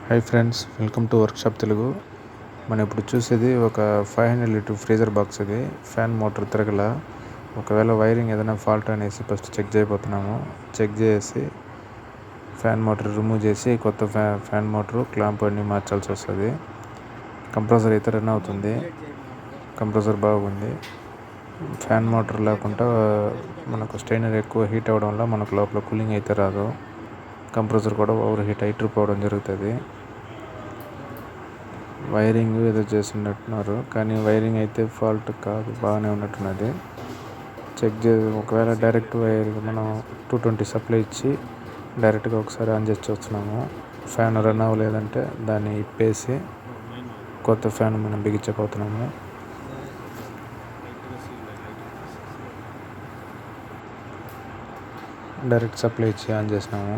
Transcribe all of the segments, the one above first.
Hi friends, welcome to workshop Telugu. మనం ఇప్పుడు చూసేది ఒక 500 లీటర్ ఫ్రీజర్ బాక్స్. ఇది ఫ్యాన్ మోటార్ తిరగల. ఒకవేళ వైరింగ్ ఏదైనా ఫాల్ట్ అనేసి ఫస్ట్ చెక్ చేయబోతున్నాము. చెక్ చేసి ఫ్యాన్ మోటార్ రిమూవ్ చేసి కొత్త ఫ్యాన్ మోటారు క్లాంప్ అన్నీ మార్చాల్సి వస్తుంది. కంప్రెసర్ అయితే రన్ అవుతుంది. కంప్రెసర్ బాగుంది. ఫ్యాన్ మోటార్ లేకుండా మనకు స్టైనర్ ఎక్కువ హీట్ అవ్వడం వల్ల మనకు లోపల కూలింగ్ అయితే రాదు. కంప్రెసర్ కూడా ఓవర్ హీట్ అయి ట్రిప్ అవ్వడం జరుగుతుంది. వైరింగ్ ఏదో చేస్తున్నట్టున్నారు, కానీ వైరింగ్ అయితే ఫాల్ట్ కాదు, బాగానే ఉన్నట్టున్నది. చెక్ చేసి ఒకవేళ డైరెక్ట్ వైర్ మనం 220 సప్లై ఇచ్చి డైరెక్ట్గా ఒకసారి ఆన్ చేసి చూస్తున్నాము. ఫ్యాన్ రన్ అవ్వలేదంటే దాన్ని ఇప్పేసి కొత్త ఫ్యాన్ మనం బిగించబోతున్నాము. డైరెక్ట్ సప్లై ఇచ్చి ఆన్ చేసినాము,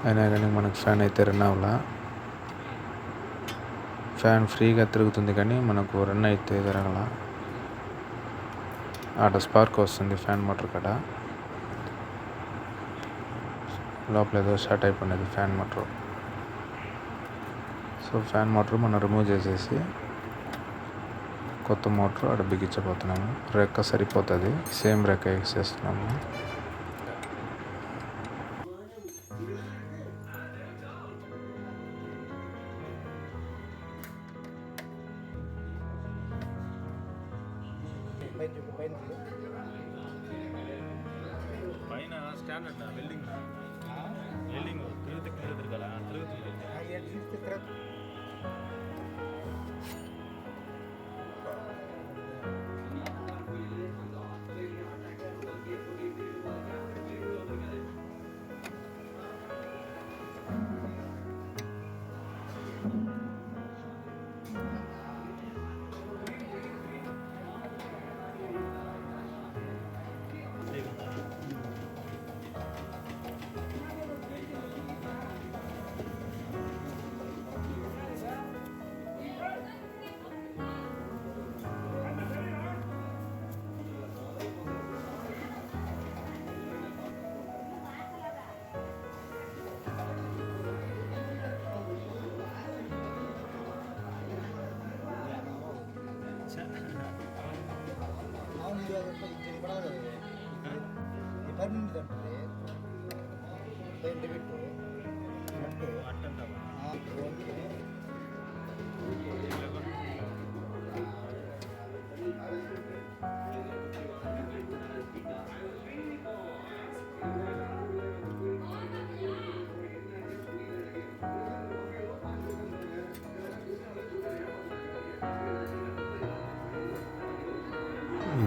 అయినా కానీ మనకు ఫ్యాన్ అయితే రన్ అవ్వాల. ఫ్యాన్ ఫ్రీగా తిరుగుతుంది కానీ మనకు రన్ అయితే జరగల. ఆడ స్పార్క్ వస్తుంది ఫ్యాన్ మోటార్ కాడ. లోపల ఏదో షార్ట్ అయిపోయినది fan motor. So fan motor మనం రిమూవ్ చేసేసి కొత్త మోటార్ ఆడ బిగించబోతున్నాము. రెక్క సరిపోతుంది, సేమ్ రెక్క వేసేస్తున్నాము. పైన స్టాండర్డ్ వెల్డింగ్ తిరగాల తిరుగుతుంది.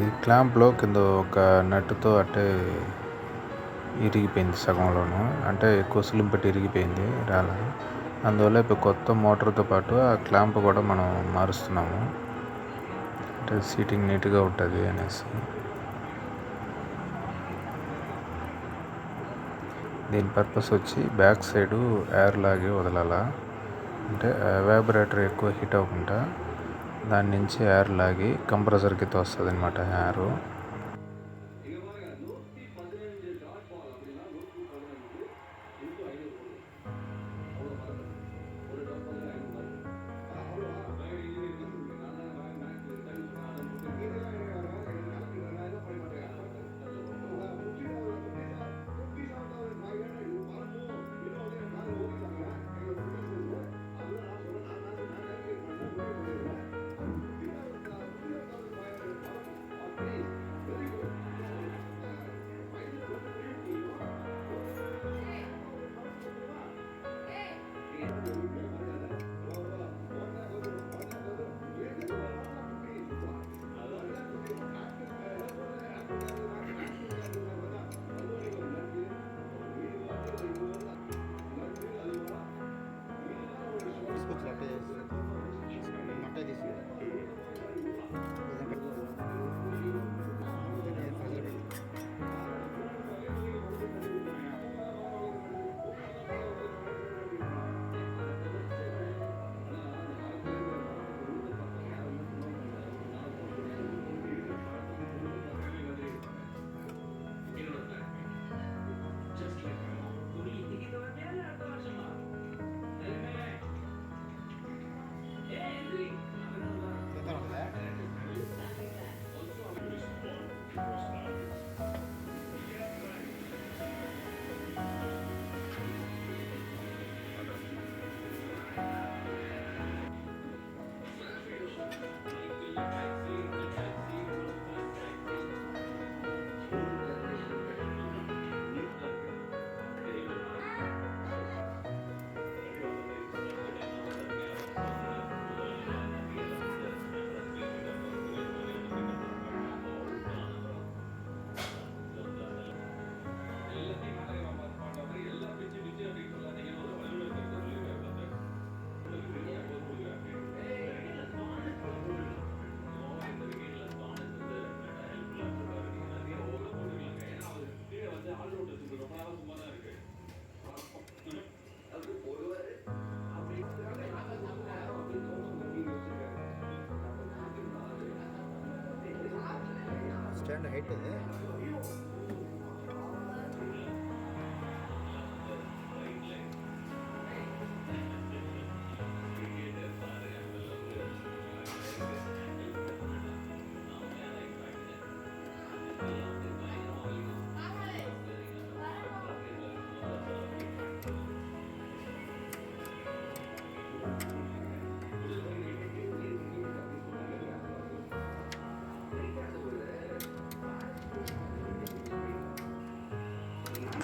ఈ క్లాంప్లో కింద ఒక నట్టుతో అట్టే ఇరిగిపోయింది సగంలోను, అంటే ఎక్కువ సులుం పెట్టి ఇరిగిపోయింది రాల. అందువల్ల ఇప్పుడు కొత్త మోటార్తో పాటు ఆ క్లాంప్ కూడా మనం మారుస్తున్నాము, అంటే సీటింగ్ నీట్గా ఉంటుంది అనేసి. దీని పర్పస్ వచ్చి బ్యాక్ సైడు ఎయిర్ లాగి వదలాల, అంటే ఎవాబరేటర్ ఎక్కువ హీట్ అవ్వకుండా దాని నుంచి ఎయిర్ లాగి కంప్రెసర్కి వస్తుంది అనమాట ఎయిర్.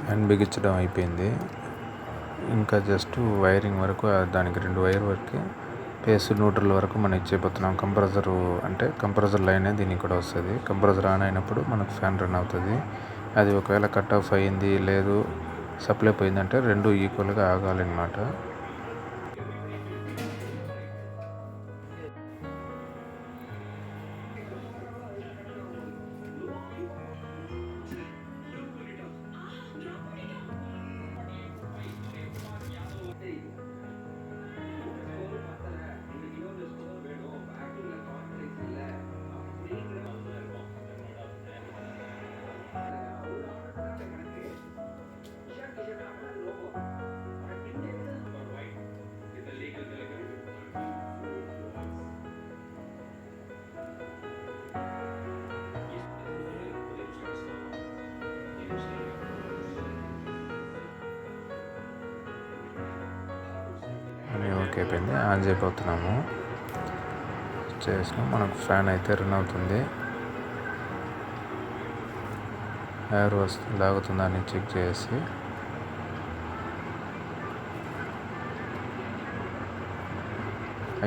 ఫ్యాన్ బిగించడం అయిపోయింది. ఇంకా జస్ట్ వైరింగ్ వరకు దానికి 2 వైర్ వరకు పేస్ న్యూట్రల్ వరకు మనం ఇచ్చేపోతున్నాం. కంప్రెసర్ లైనే దీనికి కూడా వస్తుంది. కంప్రెసర్ ఆన్ అయినప్పుడు మనకు ఫ్యాన్ రన్ అవుతుంది. అది ఒకవేళ కట్ ఆఫ్ అయ్యింది లేదు సప్లై పోయిందంటే 2 ఈక్వల్గా ఆగాలన్నమాట. ఓకే అయిపోయింది. ఆన్ చేయబోతున్నాము. చేసినాం. మనకు ఫ్యాన్ అయితే రన్ అవుతుంది. ఎయిర్ లాగుతుందా అని చెక్ చేసి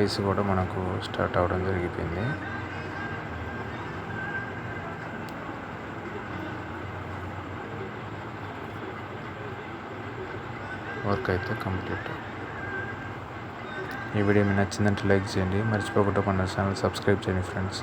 ఐస్ కూడా మనకు స్టార్ట్ అవ్వడం జరిగిపోయింది. వర్క్ అయితే కంప్లీట్. ఈ వీడియో మీకు నచ్చిందంటే లైక్ చేయండి. మర్చిపోకుండా మన ఛానల్ సబ్స్క్రైబ్ చేయండి ఫ్రెండ్స్.